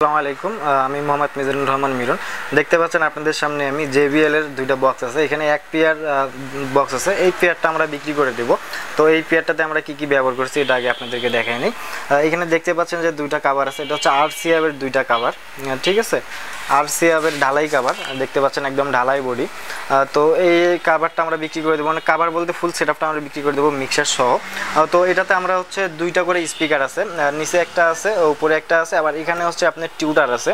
আসসালামু আলাইকুম আমি মোহাম্মদ মিজানুর মিরন দেখতে পাচ্ছেন আপনাদের সামনে আমি JBL এর দুইটা বক্স আছে এখানে এক পেয়ার বক্স আছে এই পেয়ারটা আমরা বিক্রি করে দেব তো এই পেয়ারটাতে আমরা কি কি ব্যবহার করছি এটা আগে আপনাদেরকে দেখাই নেই এখানে দেখতে পাচ্ছেন যে দুইটা কভার আছে এটা হচ্ছে RCF এর দুইটা কভার ঠিক আছে RCF এর ঢালাই কভার দেখতে পাচ্ছেন একদম ঢালাই বডি তো এই কভারটা আমরা বিক্রি করে দেব মানে কভার বলতে ফুল সেটআপটা আমরা বিক্রি করে দেব মিক্সার সহ তো এটাতে আমরা হচ্ছে দুইটা করে স্পিকার আছে নিচে একটা আছে উপরে একটা আছে আবার এখানে হচ্ছে আপনার টিউটার আছে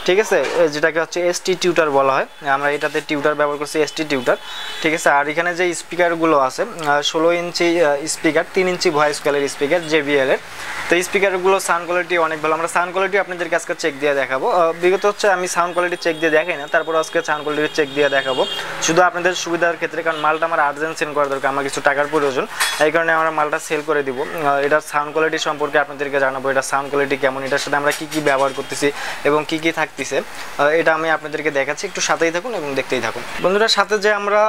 ঠিক আছে যেটাকে হচ্ছে ST টিউটার বলা হয় আমরা এটাতে টিউটার ব্যবহার করছি ST টিউটার ঠিক আছে আর এখানে যে স্পিকারগুলো আছে 16 ইঞ্চি স্পিকার 3 ইঞ্চি ভয়েস কলের স্পিকার JBL এর তো স্পিকারগুলো সাউন্ড কোয়ালিটি অনেক ভালো আমরা সাউন্ড কোয়ালিটি আপনাদেরকে আজকে চেক দিয়ে দেখাবো বিগত হচ্ছে আমি সাউন্ড কোয়ালিটি চেক দিয়ে দেখাই না তারপর আজকে সাউন্ড কোয়ালিটি চেক দিয়ে দেখাবো শুধু আপনাদের সুবিধার ক্ষেত্রে কারণ মালটা আমার আর্জেন্ট সেল করা দরকার আমার কিছু টাকার প্রয়োজন এই কারণে আমরা মালটা সেল করে দিব এটা সাউন্ড কোয়ালিটি সম্পর্কে আপনাদেরকে জানাবো এটা সাউন্ড কোয়ালিটি কেমন এটার সাথে আমরা কি কি ব্যবহার করতেছি এবং কি কি থাকতেছে এটা আমি আপনাদেরকে দেখাচ্ছি একটু সাথেই থাকুন এবং দেখতেই থাকুন বন্ধুরা সাথে যে আমরা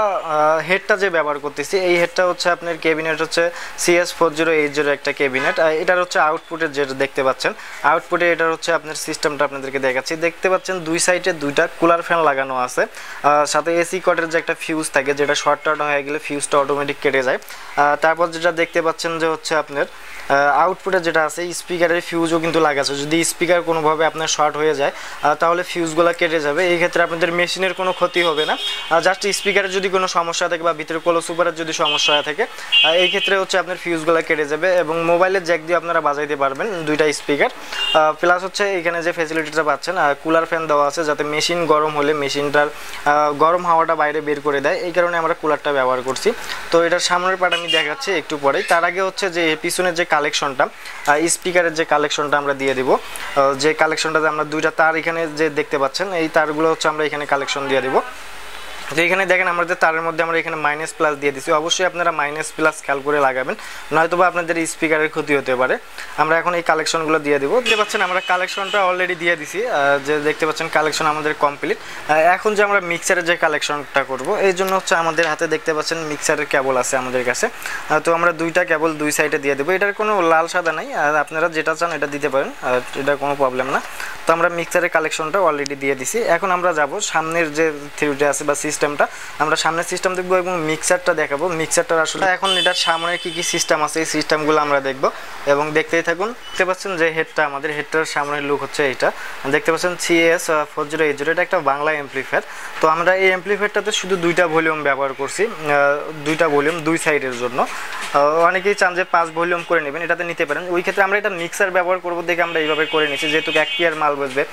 হেডটা যে ব্যবহার করতেছি এই হেডটা হচ্ছে আপনার ক্যাবিনেট হচ্ছে CS4080 একটা ক্যাবিনেট এটার হচ্ছে আউটপুটের যেটা দেখতে পাচ্ছেন আউটপুটে এটার হচ্ছে আপনার সিস্টেমটা আপনাদেরকে দেখাচ্ছি দেখতে পাচ্ছেন দুই সাইডে দুইটা কুলার ফ্যান লাগানো আছে সাথে এসি কটের যে একটা ফিউজ থাকে যেটা শর্ট আউট হয়ে গেলে ফিউজটা অটোমেটিক কেটে যায় তারপর যেটা দেখতে পাচ্ছেন যে হচ্ছে আপনার আউটপুটে যেটা আছে স্পিকারের ফিউজও কিন্তু লাগাছে যদি স্পিকার কোনোভাবে আপনার শর্ট হয়ে যায় তাহলে ফিউজগুলো কেটে যাবে এই ক্ষেত্রে আপনাদের মেশিনের কোনো ক্ষতি হবে না জাস্ট স্পিকারের যদি কোনো সমস্যা থাকে বা ভিতরে কোলো সুপারের যদি সমস্যা হয়ে থাকে এই ক্ষেত্রে হচ্ছে আপনার ফিউজগুলো কেটে যাবে এবং মোবাইলের জ্যাক দিয়ে আপনারা বাজাইতে পারবেন দুইটা স্পিকার প্লাস হচ্ছে এখানে যে ফ্যাসিলিটিটা পাচ্ছেন কুলার ফ্যান দেওয়া আছে যাতে মেশিন গরম হলে মেশিনটার গরম হাওয়াটা বাইরে বের করে দেয় এই কারণে আমরা কুলারটা ব্যবহার করছি তো এটার সামনের পার্ট আমি দেখাচ্ছি একটু পরেই তার আগে হচ্ছে যে পিছনের যে কালেকশনটা স্পিকারের যে কালেকশনটা আমরা দিয়ে দিব যে কালেকশনটাতে আমরা দুইটা তার এখানে যে দেখতে পাচ্ছেন এই তারগুলো হচ্ছে আমরা এখানে কালেকশন দিয়ে দিব তো এখানে দেখেন আমাদের তারের মধ্যে আমরা এখানে মাইনাস প্লাস দিয়ে দিছি অবশ্যই আপনারা মাইনাস প্লাস খেয়াল করে লাগাবেন নয়তো বা আপনাদের স্পিকারের ক্ষতি হতে পারে আমরা এখন এই কালেকশনগুলো দিয়ে দিব দেখতে পাচ্ছেন আমরা কালেকশনটা অলরেডি দিয়ে দিছি যে দেখতে পাচ্ছেন কালেকশন আমাদের কমপ্লিট এখন যে আমরা মিক্সারের যে কালেকশনটা করব এই জন্য হচ্ছে আমাদের হাতে দেখতে পাচ্ছেন মিক্সারের কেবল আছে আমাদের কাছে তো আমরা দুইটা কেবল দুই সাইডে দিয়ে দেবো এটার কোনো লাল সাদা নাই আপনারা যেটা চান এটা দিতে পারেন এটা কোনো প্রবলেম না তো আমরা মিক্সারের কালেকশনটা অলরেডি দিয়ে দিছি এখন আমরা যাব সামনের যে থিওরিটা আছে বা সিস্টেমটা আমরা সামনের সিস্টেম দেখব এবং মিক্সারটা দেখাবো মিক্সারটার আসলে এখন এটার সামনে কি কি সিস্টেম আছে এই সিস্টেমগুলো আমরা দেখব এবং দেখতেই থাকুন দেখতে পাচ্ছেন যে হেডটা আমাদের হেডটার সামনের লুক হচ্ছে এটা দেখতে পাচ্ছেন CS4080 এটা একটা বাংলা অ্যাম্পলিফায়ার তো আমরা এই অ্যাম্পলিফায়ারটাতে শুধু দুইটা ভলিউম ব্যবহার করছি দুইটা ভলিউম দুই সাইডের জন্য অনেকেই চান যে 5 ভলিউম করে নেবেন এটাতে নিতে পারেন ওই ক্ষেত্রে আমরা এটা মিক্সার ব্যবহার করব দেখে আমরা এইভাবে করে নিয়েছি যেহেতু এক পেয়ার মাল বসবে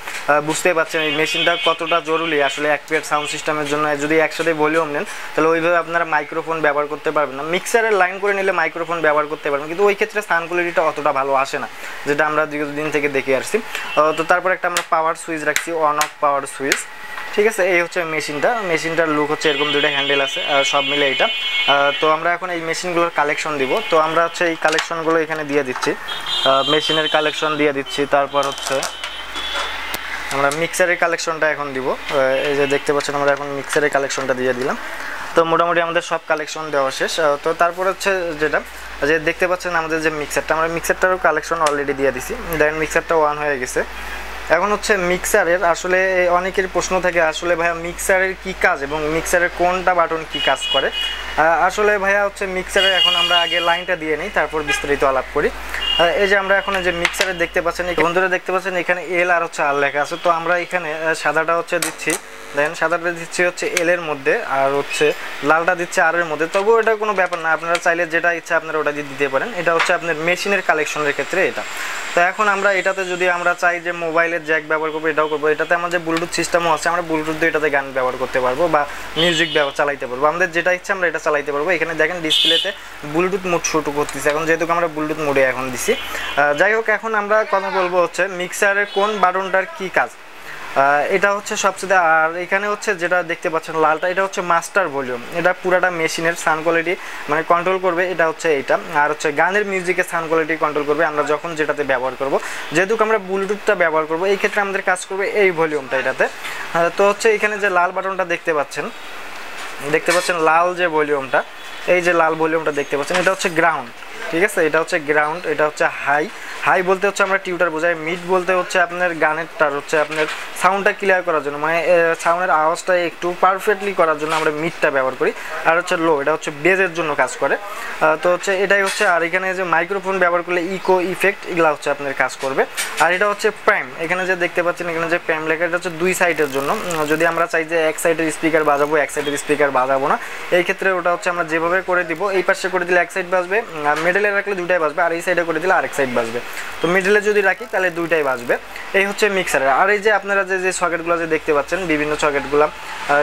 বুঝতেই পারছেন এই মেশিনটা কতটা জরুরি আসলে এক পেয়ার সাউন্ড সিস্টেমের জন্য যদি একসাথে ভলিউম নেন তাহলে ওইভাবে আপনারা মাইক্রোফোন ব্যবহার করতে পারবেন না মিক্সারের লাইন করে নিলে মাইক্রোফোন ব্যবহার করতে পারবেন কিন্তু ওই ক্ষেত্রে সাউন্ড কোয়ালিটিটা অতটা ভালো আসে না যেটা আমরা দীর্ঘদিন থেকে দেখে আসছি তো তারপর একটা আমরা পাওয়ার সুইচ রাখছি অন অফ পাওয়ার সুইচ ঠিক আছে এই হচ্ছে মেশিনটার লুক হচ্ছে এরকম দুটো হ্যান্ডেল আছে সব মিলে এটা তো আমরা এখন এই মেশিনগুলোর কালেকশন দিব তো আমরা হচ্ছে এই কালেকশনগুলো এখানে দিয়ে দিচ্ছি মেশিনের কালেকশন দিয়ে দিচ্ছি তারপর হচ্ছে আমরা মিক্সারের কালেকশনটা এখন দিব এই যে দেখতে পাচ্ছেন আমরা এখন মিক্সারের কালেকশনটা দিয়ে দিলাম তো মোটামুটি আমাদের সব কালেকশন দেওয়া শেষ তো তারপর হচ্ছে যেটা যে দেখতে পাচ্ছেন আমাদের যে মিক্সারটা আমরা মিক্সারটারও কালেকশন অলরেডি দিয়ে দিছি দেখেন মিক্সারটা অন হয়ে গেছে এখন হচ্ছে মিক্সারের আসলে অনেকের প্রশ্ন থাকে আসলে ভাইয়া মিক্সারের কি কাজ এবং মিক্সারের কোনটা বাটন কি কাজ করে আসলে ভাইয়া হচ্ছে মিক্সারের এখন আমরা আগে লাইনটা দিয়ে নিই তারপর বিস্তারিত আলাপ করি এই যে আমরা এখন যে মিক্সারের দেখতে পাচ্ছেন বন্ধুরা দেখতে পাচ্ছেন এখানে এল আর হচ্ছে আর লেখা আছে তো আমরা এখানে সাদাটা হচ্ছে দিচ্ছি দেন সাদাটা দিচ্ছি হচ্ছে এল এর মধ্যে আর হচ্ছে লালটা দিচ্ছে আর এর মধ্যে তবুও এটা কোনো ব্যাপার না আপনারা চাইলে যেটা ইচ্ছা আপনারা ওটা দিয়ে দিতে পারেন এটা হচ্ছে আপনার মেশিনের কালেকশনের ক্ষেত্রে এটা তো এখন আমরা এটাতে যদি আমরা চাই যে মোবাইলের জ্যাক ব্যবহার করবো এটাও করবো এটাতে আমাদের ব্লুটুথ সিস্টেমও আছে আমরা ব্লুটুথ দিয়ে এটাতে গান ব্যবহার করতে পারবো বা মিউজিক চালাইতে পারবো আমাদের যেটা ইচ্ছা আমরা এটা চালাইতে পারবো এখানে দেখেন ডিসপ্লেতে ব্লুটুথ মোড শুরু করতেছি এখন যেহেতু আমরা ব্লুটুথ মোডে এখন দিছি যাই হোক এখন আমরা কথা বলবো হচ্ছে মিক্সারের কোন বাটনটার কি কাজ এটা হচ্ছে সবচেয়ে আর এখানে হচ্ছে যেটা দেখতে পাচ্ছেন লালটা এটা হচ্ছে মাস্টার ভলিউম এটা পুরাটা মেশিনের সাউন্ড কোয়ালিটি মানে কন্ট্রোল করবে এটা হচ্ছে এইটা আর হচ্ছে গানের মিউজিকের সাউন্ড কোয়ালিটি কন্ট্রোল করবে আমরা যখন যেটাতে ব্যবহার করব যেহেতু আমরা ব্লুটুথটা ব্যবহার করব এই ক্ষেত্রে আমাদের কাজ করবে এই ভলিউমটা এটাতে তো হচ্ছে এখানে যে লাল বাটনটা দেখতে পাচ্ছেন লাল যে ভলিউমটা এই যে লাল ভলিউমটা দেখতে পাচ্ছেন এটা হচ্ছে গ্রাউন্ড ঠিক আছে এটা হচ্ছে গ্রাউন্ড এটা হচ্ছে হাই হাই বলতে হচ্ছে আমরা টিউটার বোঝাই, মিড বলতে হচ্ছে আপনার গানের তার হচ্ছে আপনার সাউন্ডটা ক্লিয়ার করার জন্য, মানে সাউন্ডের আওয়াজটা একটু পারফেক্টলি করার জন্য আমরা মিডটা ব্যবহার করি। আর হচ্ছে লো, এটা হচ্ছে বেজের জন্য কাজ করে। তো হচ্ছে এটাই হচ্ছে। আর এখানে যে মাইক্রোফোন ব্যবহার করলে ইকো ইফেক্ট এগুলো হচ্ছে আপনার কাজ করবে। আর এটা হচ্ছে প্রাইম, এখানে যে দেখতে পাচ্ছেন এখানে যে প্রাইম লেখা, এটা হচ্ছে দুই সাইডের জন্য। যদি আমরা চাই যে এক সাইডের স্পিকার বাজাবো এক সাইডের স্পিকার বাজাবো না, এই ক্ষেত্রে ওটা হচ্ছে আমরা যেভাবে করে দিব, এই পাশে করে দিলে এক সাইড বাজবে, আর মিডলে রাখলে দুইটাই বাজবে, আর এই সাইডে করে দিলে আরেক সাইড বাজবে। তো মিডলে যদি রাখি তাহলে দুইটাই বাজবে। এই হচ্ছে মিক্সারের। আর এই যে আপনারা যে সকেটগুলো যে দেখতে পাচ্ছেন বিভিন্ন সকেটগুলো,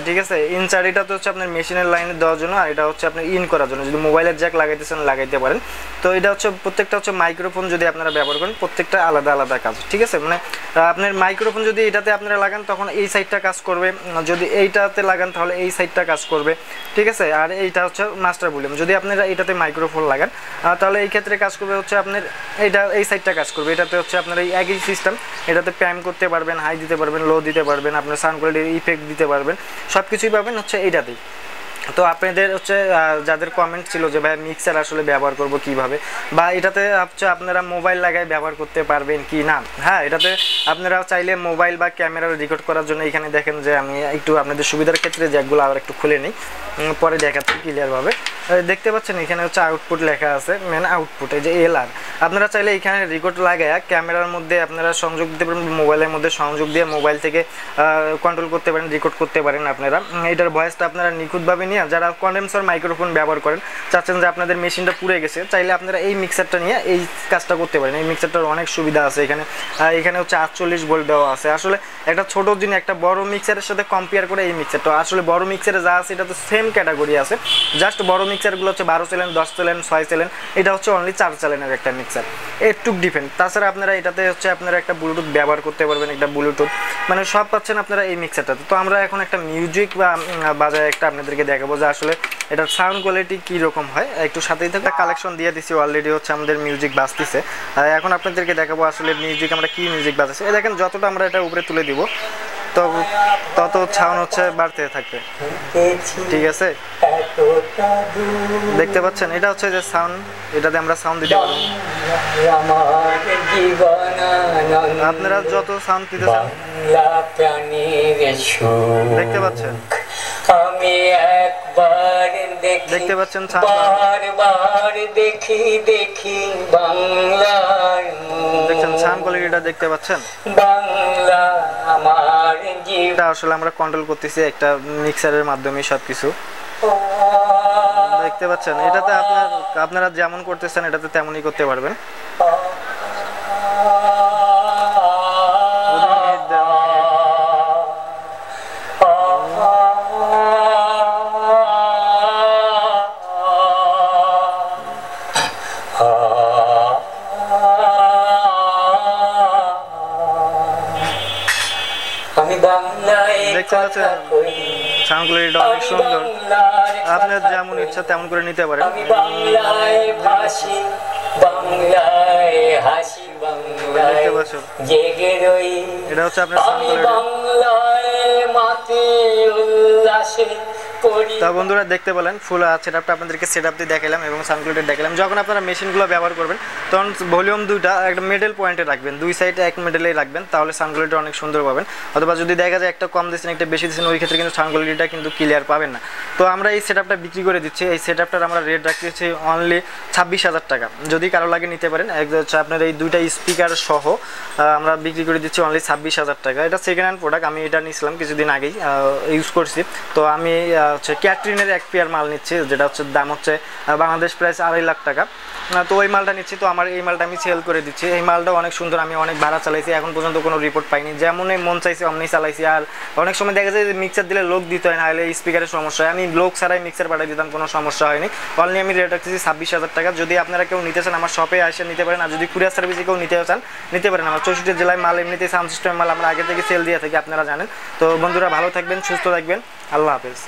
ঠিক আছে, ইনসাইড এটা তো হচ্ছে আপনার মেশিনের লাইনে দেওয়ার জন্য, আর এটা হচ্ছে আপনার ইন করার জন্য। যদি মোবাইলের জ্যাক লাগাইতেছেন লাগাইতে পারেন। তো এটা হচ্ছে প্রত্যেকটা হচ্ছে মাইক্রোফোন যদি আপনারা ব্যবহার করেন প্রত্যেকটা আলাদা আলাদা কাজ, ঠিক আছে। মানে আপনার মাইক্রোফোন যদি এটাতে আপনারা লাগান তখন এই সাইডটা কাজ করবে, যদি এইটাতে লাগান তাহলে এই সাইডটা কাজ করবে, ঠিক আছে। আর এইটা হচ্ছে মাস্টার ভলিউম, যদি আপনারা এটাতে মাইক্রোফোন লাগান তাহলে এই ক্ষেত্রে কাজ করবে হচ্ছে আপনার এইটা এই সাইডটা কাজ করবে। এটাতে হচ্ছে আপনার এই একই সিস্টেম, এটাতে প্যাম করতে পারবেন, হাই দিতে পারবেন, লো দিতে পারবেন, আপনার সাউন্ড কোয়ালিটির ইফেক্ট দিতে পারবেন, সব কিছুই পাবেন হচ্ছে এইটাতেই। তো আপনাদের হচ্ছে যাদের কমেন্ট ছিল যে ভাই মিক্সার আসলে ব্যবহার করব কিভাবে, বা এটাতে হচ্ছে আপনারা মোবাইল লাগায় ব্যবহার করতে পারবেন কি না। হ্যাঁ, এটাতে আপনারা চাইলে মোবাইল বা ক্যামেরা রেকর্ড করার জন্য এখানে দেখেন যে আমি একটু আপনাদের সুবিধার ক্ষেত্রে জ্যাকগুলো আবার একটু খুলে নিই, পরে দেখাচ্ছি ক্লিয়ারভাবে। দেখতে পাচ্ছেন এখানে হচ্ছে আউটপুট লেখা আছে, মেন আউটপুট, এই যে এলআর। আপনারা চাইলে এখানে রেকর্ড লাগায় ক্যামেরার মধ্যে আপনারা সংযোগ দিতে পারেন, মোবাইলের মধ্যে সংযোগ দিয়ে মোবাইল থেকে কন্ট্রোল করতে পারেন, রেকর্ড করতে পারেন আপনারা। এটার ভয়েসটা আপনারা নিখুঁতভাবে নিয়ে, যারা কন্ডেন্সার মাইক্রোফোন ব্যবহার করেন, চাচ্ছেন যে আপনাদের মেশিনটা পুড়ে গেছে, চাইলে আপনারা এই মিক্সারটা নিয়ে এই কাজটা করতে পারেন। এই মিক্সারটার অনেক সুবিধা আছে এখানে। এখানে হচ্ছে 48 ভোল্ট দেওয়া আছে। আসলে একটা ছোট জিনিস একটা বড় মিক্সারের সাথে কম্পেয়ার করে এই মিক্সারটা, আসলে বড় মিক্সারে যা আছে এটা তো সেম ক্যাটাগরি আছে, জাস্ট বড় মিক্সারগুলো হচ্ছে 12 চ্যানেল, 10 চ্যানেল, 6 চ্যানেল, এটা হচ্ছে অনলি 4 চ্যানেলের একটা মিক্সার, একটু ডিফারেন্ট। তাছাড়া আপনারা এটাতে হচ্ছে আপনারা একটা ব্লুটুথ ব্যবহার করতে পারবেন, একটা ব্লুটুথ, মানে সব পাচ্ছেন আপনারা এই মিক্সারটাতে। তো আমরা এখন একটা মিউজিক বা বাজায় একটা আপনাদেরকে দেখাবো যে আসলে এটার সাউন্ড কোয়ালিটি কীরকম হয়। একটু সাথেই একটা কালেকশন দিয়ে দিচ্ছি, অলরেডি হচ্ছে আমাদের মিউজিক বাজতেছে। এখন আপনাদেরকে দেখাবো আসলে মিউজিক আমরা কী মিউজিক বাজাচ্ছি। এই দেখেন যতটা আমরা এটা উপরে তুলে দিব তত সাউন্ড হচ্ছে বাড়তে থাকবে, ঠিক আছে। দেখতে পাচ্ছেন এটা হচ্ছে যে সাউন্ড, এটাতে আমরা সাউন্ড দিতে পারবো। আপনারা যত সাউন্ড দিতে চান দেখতে পাচ্ছেন, আমি একবার দেখতে পাচ্ছেন বারবার দেখি দেখি বাংলার, দেখছেন সাউন্ড কোয়ালিটিটা দেখতে পাচ্ছেন। বাংলা আমার এটা আসলে আমরা কন্ট্রোল করতেছি একটা মিক্সারের মাধ্যমে সবকিছু, দেখতে পাচ্ছেন। এটাতে আপনারা যেমন করতেছেন এটাতে তেমনই করতে পারবেন। দেখতে পাচ্ছেন সাউন্ড কোয়ালিটিটা অনেক সুন্দর, আপনার যেমন ইচ্ছা তেমন করে নিতে পারেন। দেখতে পাচ্ছেন এটা হচ্ছে আপনার সাউন্ড কোয়ালিটি। তা বন্ধুরা দেখতে পেলেন ফুল সেটআপটা আপনাদেরকে সেটআপ দিয়ে দেখালাম এবং সাউন্ড কোয়ালিটি দেখালাম। যখন আপনারা মেশিনগুলো ব্যবহার করবেন তখন ভলিউম দুইটা একটা মিডল পয়েন্টে রাখবেন, দুই সাইডে এক মিডলেই রাখবেন, তাহলে সাউন্ড কোয়ালিটি অনেক সুন্দর পাবেন। অথবা যদি দেখা যায় একটা কম দিচ্ছেন একটা বেশি দিচ্ছেন, ওই ক্ষেত্রে কিন্তু সাউন্ড কোয়ালিটিটা কিন্তু ক্লিয়ার পাবেন না। তো আমরা এই সেটআপটা বিক্রি করে দিচ্ছি, এই সেটআপটার আমরা রেট রাখতেছি অনলি 26,000 টাকা। যদি কারো লাগে নিতে পারেন। হচ্ছে আপনার এই দুইটা স্পিকার সহ আমরা বিক্রি করে দিচ্ছি অনলি 26,000 টাকা। এটা সেকেন্ড হ্যান্ড প্রোডাক্ট, আমি এটা নিয়েছিলাম কিছুদিন আগেই, ইউজ করছি। তো আমি হচ্ছে ক্যাটরিনের এক পেয়ার মাল নিচ্ছি, যেটা হচ্ছে দাম হচ্ছে বাংলাদেশ প্রাইস 2.5 লাখ টাকা। তো ওই মালটা নিচ্ছি, তো আমার এই মালটা আমি সেল করে দিচ্ছি। এই মালটা অনেক সুন্দর, আমি অনেক ভাড়া চালাইছি, এখন পর্যন্ত কোনো রিপোর্ট পাইনি, যেমনই মন চাইছে অমনি চালাইছি। আর অনেক সময় দেখা যায় যে মিক্সার দিলে লোক দিতে হয়, না হলে স্পিকারের সমস্যা হয়, আমি লোক ছাড়াই মিক্সার পাঠিয়ে দিতাম, কোনো সমস্যা হয়নি। অনলি আমি রেট রাখতেছি 26,000 টাকা। যদি আপনারা কেউ নিতে চান আমার শপে এসে নিতে পারেন, আর যদি কুরিয়ার সার্ভিসে কেউ নিতে চান নিতে পারেন। আমার 64 জেলায় মাল এমনিতেই সাউন্ড সিস্টেম মাল আমরা আগে থেকে সেল দিয়ে থাকি, আপনারা জানেন। তো বন্ধুরা ভালো থাকবেন, সুস্থ থাকবেন, আল্লাহ হাফেজ।